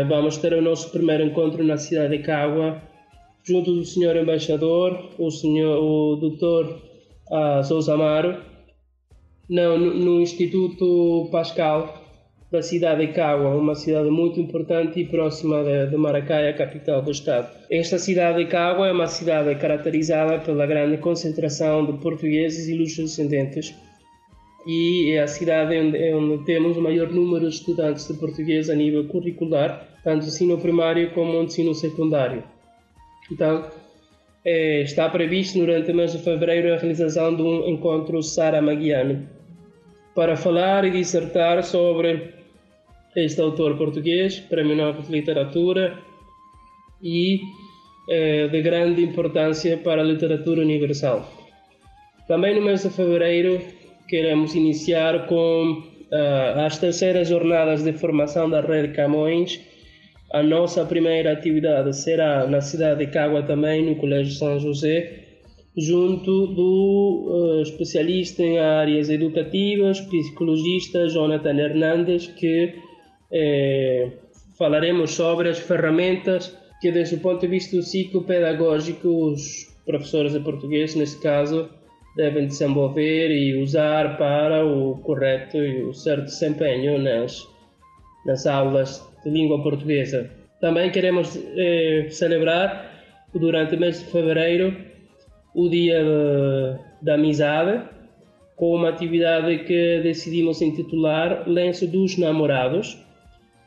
Vamos ter o nosso primeiro encontro na cidade de Cagua, junto do Sr. Embaixador, o Dr. Sousa Amaro, no Instituto Pascal da cidade de Cagua, uma cidade muito importante e próxima de Maracay, a capital do estado. Esta cidade de Cagua é uma cidade caracterizada pela grande concentração de portugueses e luso-descendentes e é a cidade onde temos o maior número de estudantes de português a nível curricular, tanto ensino primário como ensino secundário. Então, está previsto durante o mês de fevereiro a realização de um encontro saramaguiano para falar e dissertar sobre este autor português, Prémio Nobel de Literatura e de grande importância para a literatura universal. Também no mês de fevereiro queremos iniciar com as terceiras jornadas de formação da Rede Camões. A nossa primeira atividade será na cidade de Cagua também, no Colégio São José, junto do especialista em áreas educativas, psicologista Jonathan Hernandes, que falaremos sobre as ferramentas que, desde o ponto de vista do ciclo pedagógico, os professores de português, nesse caso, devem desenvolver e usar para o correto e o certo desempenho nas aulas de língua portuguesa. Também queremos celebrar, durante o mês de fevereiro, o Dia da Amizade, com uma atividade que decidimos intitular Lenço dos Namorados,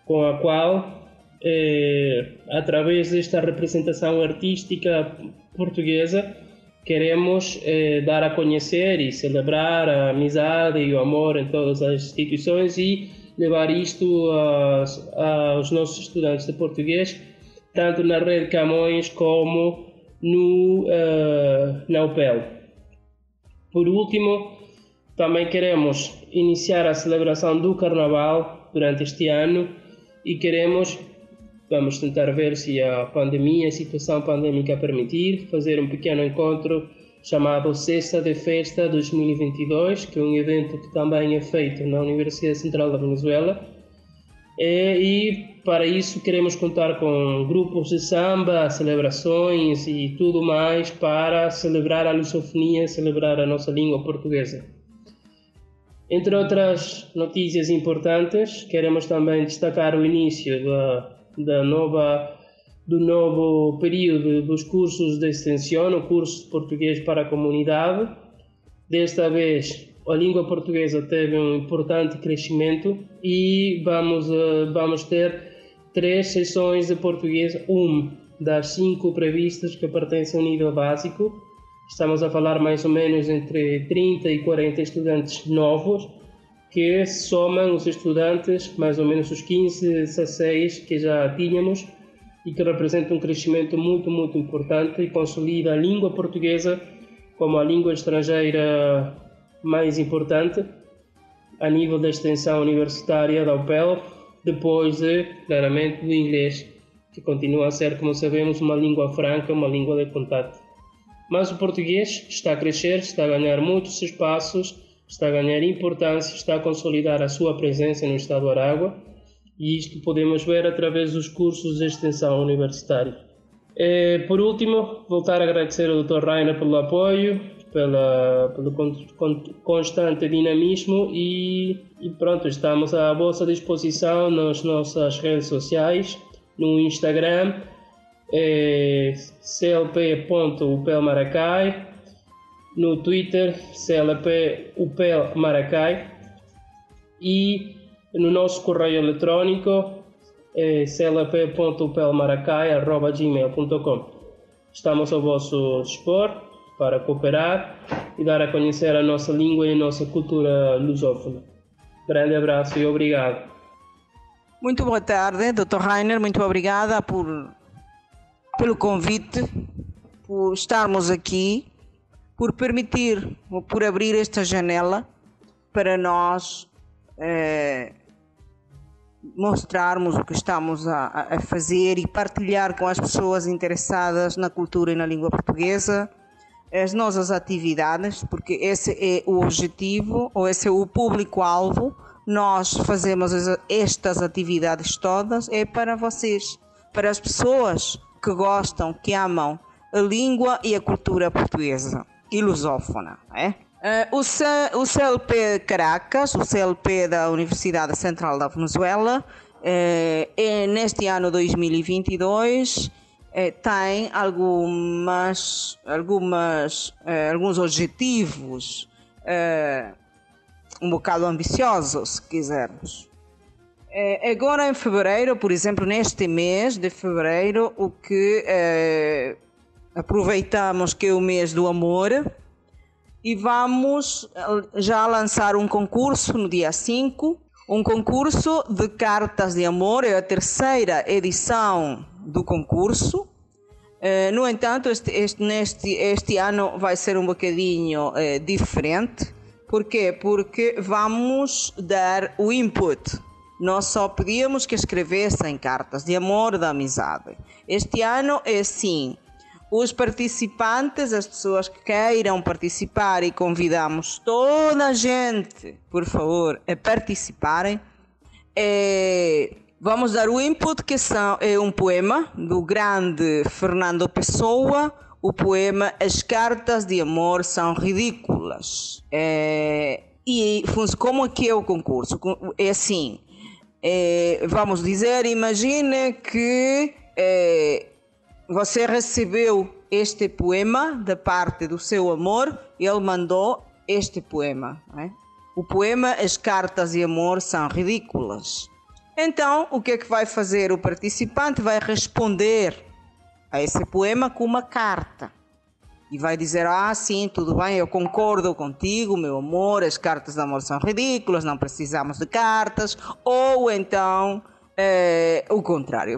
com a qual, através desta representação artística portuguesa, queremos dar a conhecer e celebrar a amizade e o amor em todas as instituições e levar isto aos nossos estudantes de português, tanto na Rede Camões como na UPEL. Por último, também queremos iniciar a celebração do Carnaval durante este ano e vamos tentar ver se a situação pandémica permitir, fazer um pequeno encontro chamado Sexta de Festa 2022, que é um evento que também é feito na Universidade Central da Venezuela. E para isso queremos contar com grupos de samba, celebrações e tudo mais para celebrar a lusofonia, celebrar a nossa língua portuguesa. Entre outras notícias importantes, queremos também destacar o início do novo período dos cursos de extensão, o curso de português para a comunidade. Desta vez, a língua portuguesa teve um importante crescimento e vamos ter 3 sessões de português, das 5 previstas que pertencem ao nível básico. Estamos a falar mais ou menos entre 30 e 40 estudantes novos, que somam os estudantes, mais ou menos os 15, 16 que já tínhamos, e que representa um crescimento muito, muito importante e consolida a língua portuguesa como a língua estrangeira mais importante a nível da extensão universitária da UPEL, depois claramente, do inglês, que continua a ser, como sabemos, uma língua franca, uma língua de contato. Mas o português está a crescer, está a ganhar muitos espaços, está a ganhar importância, está a consolidar a sua presença no estado de Aragua, e isto podemos ver através dos cursos de extensão universitária. Por último, voltar a agradecer ao Dr. Rainer pelo apoio, pelo constante dinamismo e pronto, estamos à vossa disposição nas nossas redes sociais, no Instagram, clp.upelmaracay, no Twitter, clp.upelmaracay, e no nosso correio eletrônico, clp.upelmaracay@gmail.com. Estamos ao vosso dispor para cooperar e dar a conhecer a nossa língua e a nossa cultura lusófona. Grande abraço e obrigado. Muito boa tarde, Dr. Rainer, muito obrigada pelo convite, por estarmos aqui, por abrir esta janela para nós mostrarmos o que estamos a fazer e partilhar com as pessoas interessadas na cultura e na língua portuguesa as nossas atividades, porque esse é o objetivo, ou esse é o público-alvo. Nós fazemos estas atividades todas para vocês, para as pessoas que gostam, que amam a língua e a cultura portuguesa e lusófona. O CLP Caracas, o CLP da Universidade Central da Venezuela, neste ano 2022, tem alguns objetivos um bocado ambiciosos, se quisermos. Agora em fevereiro, por exemplo, neste mês de fevereiro, o que aproveitamos que é o mês do amor, e vamos já lançar um concurso no dia 5, um concurso de cartas de amor, é a 3ª edição do concurso. No entanto, este ano vai ser um bocadinho diferente. Por quê? Porque vamos dar o input. Nós só pedíamos que escrevessem cartas de amor, de amizade. Este ano é assim. Os participantes, as pessoas que queiram participar, e convidamos toda a gente, por favor, a participarem, Vamos dar o input, que é um poema do grande Fernando Pessoa. O poema As Cartas de Amor São Ridículas. E como é que é o concurso? É assim, vamos dizer, imagine que você recebeu este poema da parte do seu amor, e ele mandou este poema. O poema As Cartas de Amor São Ridículas. Então, o que é que vai fazer? O participante vai responder a esse poema com uma carta. E vai dizer, sim, tudo bem, eu concordo contigo, meu amor, as cartas de amor são ridículas, não precisamos de cartas. Ou então, o contrário.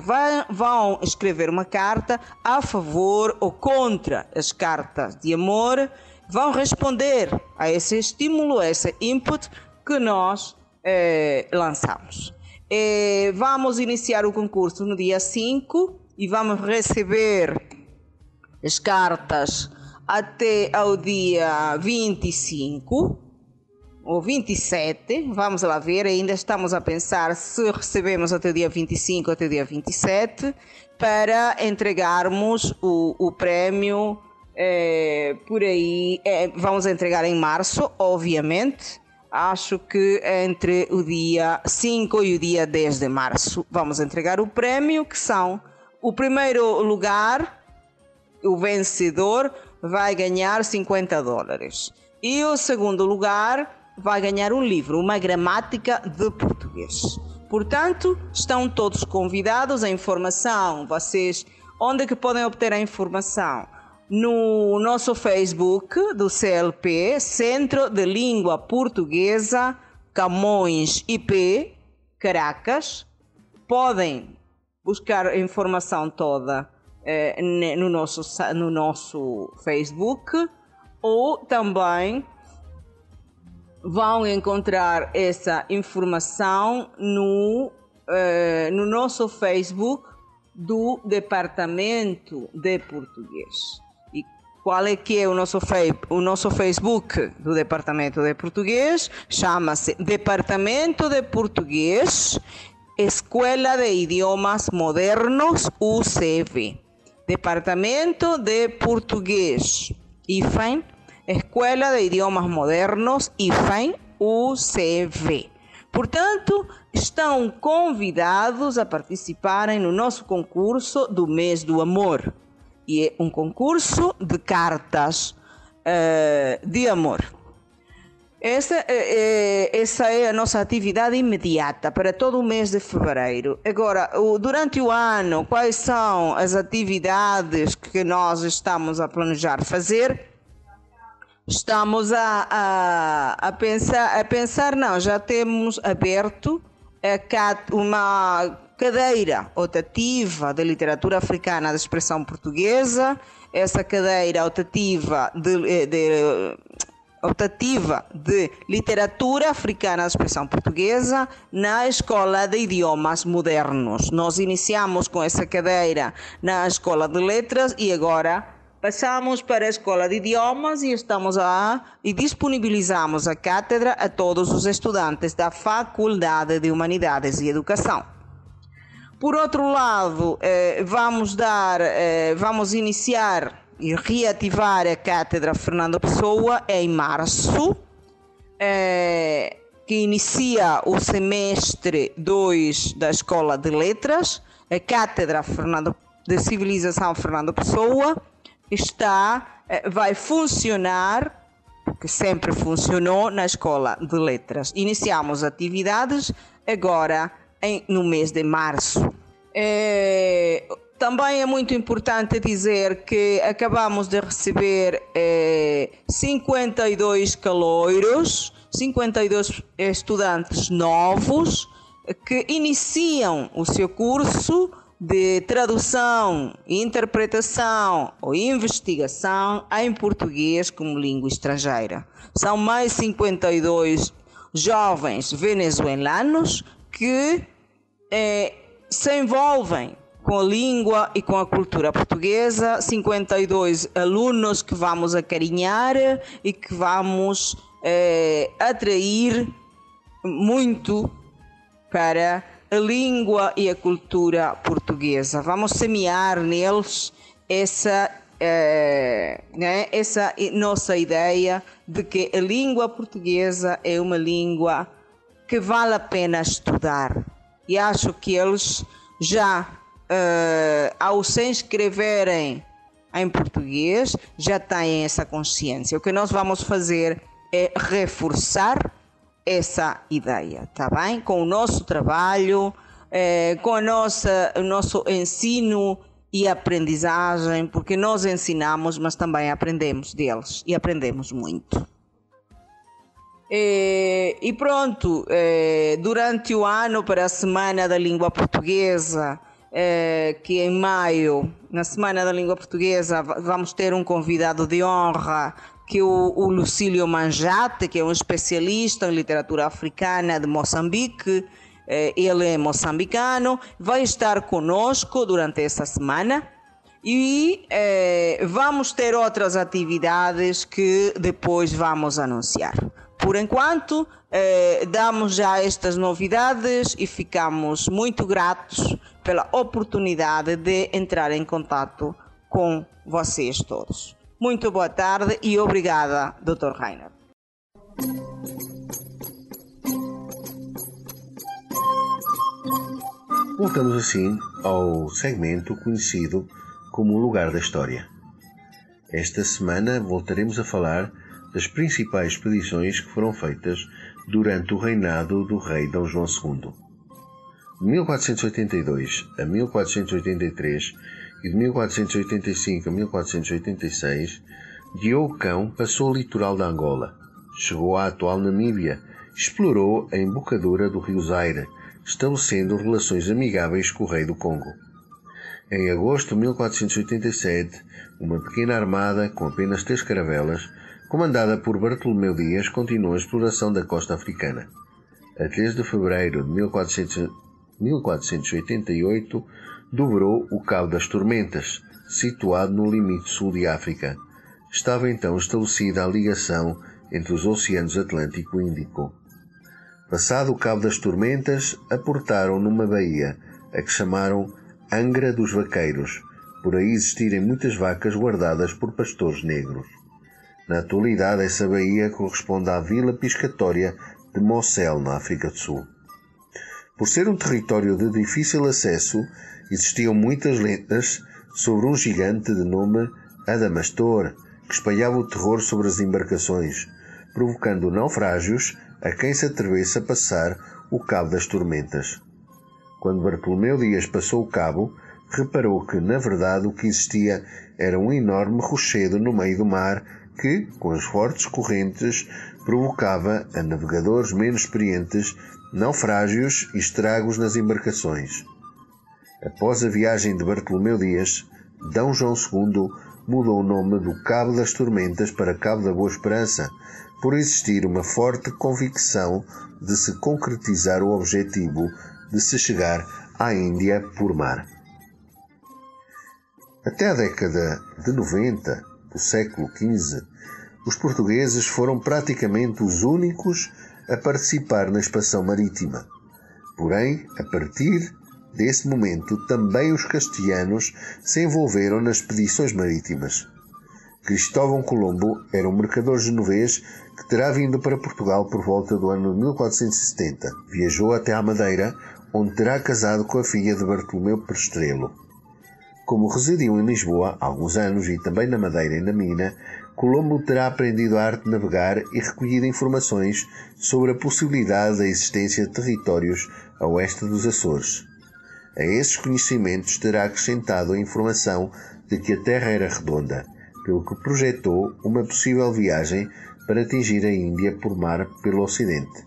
Vão escrever uma carta a favor ou contra as cartas de amor. Vão responder a esse estímulo, a esse input que nós lançamos. Vamos iniciar o concurso no dia 5 e vamos receber as cartas até ao dia 25 ou 27. Vamos lá ver, ainda estamos a pensar se recebemos até o dia 25 ou até o dia 27 para entregarmos o prémio por aí. Vamos entregar em março, obviamente. Acho que entre o dia 5 e o dia 10 de março vamos entregar o prémio, que são o primeiro lugar, o vencedor, vai ganhar $50. E o segundo lugar vai ganhar um livro, uma gramática de português. Portanto, estão todos convidados. A informação, vocês, onde é que podem obter a informação? No nosso Facebook do CLP, Centro de Língua Portuguesa, Camões IP, Caracas. Podem buscar a informação toda no nosso Facebook, ou também vão encontrar essa informação no nosso Facebook do Departamento de Português. Qual é que é o nosso Facebook do Departamento de Português? Chama-se Departamento de Português, Escola de Idiomas Modernos, UCV. Departamento de Português, IFEM, Escola de Idiomas Modernos, IFEM, UCV. Portanto, estão convidados a participarem no nosso concurso do Mês do Amor. E é um concurso de cartas de amor. Essa é a nossa atividade imediata para todo o mês de fevereiro. Agora, durante o ano, quais são as atividades que nós estamos a planejar fazer? Estamos a pensar, não, já temos aberto uma cadeira optativa de literatura africana de expressão portuguesa. Essa cadeira optativa de literatura africana de expressão portuguesa na Escola de Idiomas Modernos. Nós iniciamos com essa cadeira na Escola de Letras e agora passamos para a Escola de Idiomas e disponibilizamos a cátedra a todos os estudantes da Faculdade de Humanidades e Educação. Por outro lado, vamos iniciar e reativar a Cátedra Fernando Pessoa em março, que inicia o semestre 2 da Escola de Letras. A Cátedra de Civilização Fernando Pessoa vai funcionar, porque sempre funcionou, na Escola de Letras. Iniciamos atividades agora no mês de março. Também é muito importante dizer que acabamos de receber 52 caloiros, 52 estudantes novos que iniciam o seu curso de tradução, interpretação ou investigação em português como língua estrangeira. São mais 52 jovens venezuelanos que se envolvem com a língua e com a cultura portuguesa, 52 alunos que vamos acarinhar e que vamos atrair muito para a língua e a cultura portuguesa. Vamos semear neles essa nossa ideia de que a língua portuguesa é uma língua que vale a pena estudar. E acho que eles já, ao se inscreverem em português, já têm essa consciência. O que nós vamos fazer é reforçar essa ideia, tá bem? Com o nosso trabalho, com o nosso ensino e aprendizagem, porque nós ensinamos, mas também aprendemos deles, e aprendemos muito. E pronto, durante o ano, para a Semana da Língua Portuguesa, que em maio, na Semana da Língua Portuguesa, vamos ter um convidado de honra, que é o Lucílio Manjate, que é um especialista em literatura africana de Moçambique. Ele é moçambicano, vai estar conosco durante essa semana e vamos ter outras atividades que depois vamos anunciar. Por enquanto, damos já estas novidades e ficamos muito gratos pela oportunidade de entrar em contato com vocês todos. Muito boa tarde e obrigada, Dr. Rainer. Voltamos assim ao segmento conhecido como o Lugar da História. Esta semana voltaremos a falar das principais expedições que foram feitas durante o reinado do rei Dom João II. De 1482 a 1483 e de 1485 a 1486, Diogo Cão passou o litoral da Angola, chegou à atual Namíbia, explorou a embocadura do rio Zaire, estabelecendo relações amigáveis com o rei do Congo. Em agosto de 1487, uma pequena armada com apenas 3 caravelas, comandada por Bartolomeu Dias, continuou a exploração da costa africana. A 3 de fevereiro de 1488, dobrou o Cabo das Tormentas, situado no limite sul de África. Estava então estabelecida a ligação entre os oceanos Atlântico e Índico. Passado o Cabo das Tormentas, aportaram numa baía, a que chamaram Angra dos Vaqueiros, por aí existirem muitas vacas guardadas por pastores negros. Na atualidade, essa baía corresponde à vila piscatória de Mossel, na África do Sul. Por ser um território de difícil acesso, existiam muitas lendas sobre um gigante de nome Adamastor, que espalhava o terror sobre as embarcações, provocando naufrágios a quem se atrevesse a passar o Cabo das Tormentas. Quando Bartolomeu Dias passou o cabo, reparou que, na verdade, o que existia era um enorme rochedo no meio do mar que, com as fortes correntes, provocava a navegadores menos experientes naufrágios e estragos nas embarcações. Após a viagem de Bartolomeu Dias, D. João II mudou o nome do Cabo das Tormentas para Cabo da Boa Esperança, por existir uma forte convicção de se concretizar o objetivo de se chegar à Índia por mar. Até a década de 90 do século XV, os portugueses foram praticamente os únicos a participar na expansão marítima. Porém, a partir desse momento, também os castelhanos se envolveram nas expedições marítimas. Cristóvão Colombo era um mercador genovês que terá vindo para Portugal por volta do ano de 1470. Viajou até à Madeira, onde terá casado com a filha de Bartolomeu Prestrelo. Como residiu em Lisboa há alguns anos e também na Madeira e na Mina, Colombo terá aprendido a arte de navegar e recolhido informações sobre a possibilidade da existência de territórios a oeste dos Açores. A esses conhecimentos terá acrescentado a informação de que a Terra era redonda, pelo que projetou uma possível viagem para atingir a Índia por mar pelo Ocidente.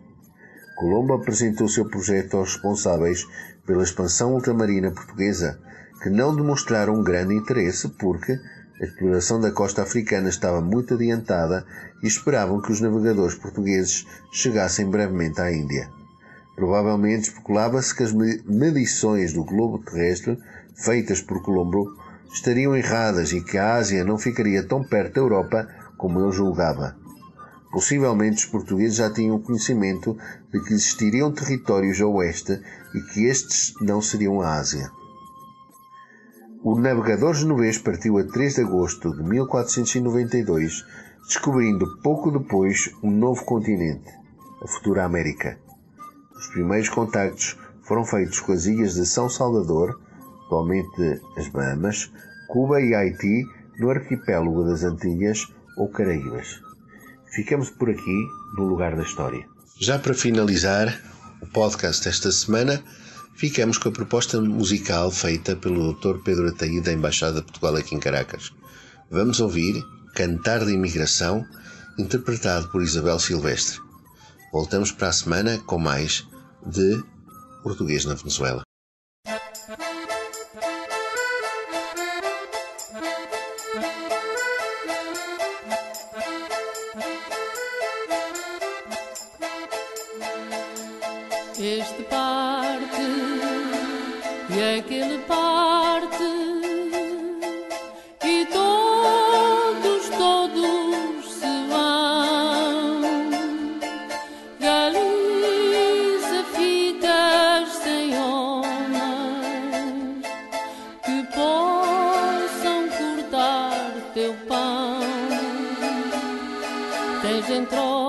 Colombo apresentou seu projeto aos responsáveis pela expansão ultramarina portuguesa, que não demonstraram grande interesse porque a exploração da costa africana estava muito adiantada e esperavam que os navegadores portugueses chegassem brevemente à Índia. Provavelmente especulava-se que as medições do globo terrestre feitas por Colombo estariam erradas e que a Ásia não ficaria tão perto da Europa como ele julgava. Possivelmente os portugueses já tinham conhecimento de que existiriam territórios a oeste e que estes não seriam a Ásia. O navegador genovês partiu a 3 de agosto de 1492, descobrindo pouco depois um novo continente, a futura América. Os primeiros contactos foram feitos com as ilhas de São Salvador, atualmente as Bahamas, Cuba e Haiti, no arquipélago das Antilhas ou Caraíbas. Ficamos por aqui no lugar da história. Já para finalizar o podcast desta semana, ficamos com a proposta musical feita pelo Dr. Pedro Ataíde da Embaixada de Portugal aqui em Caracas. Vamos ouvir Cantar de Imigração, interpretado por Isabel Silvestre. Voltamos para a semana com mais de Português na Venezuela. Este parte e aquele parte e todos se vão. Galiza ficas sem homens que possam cortar teu pão. Tens em troca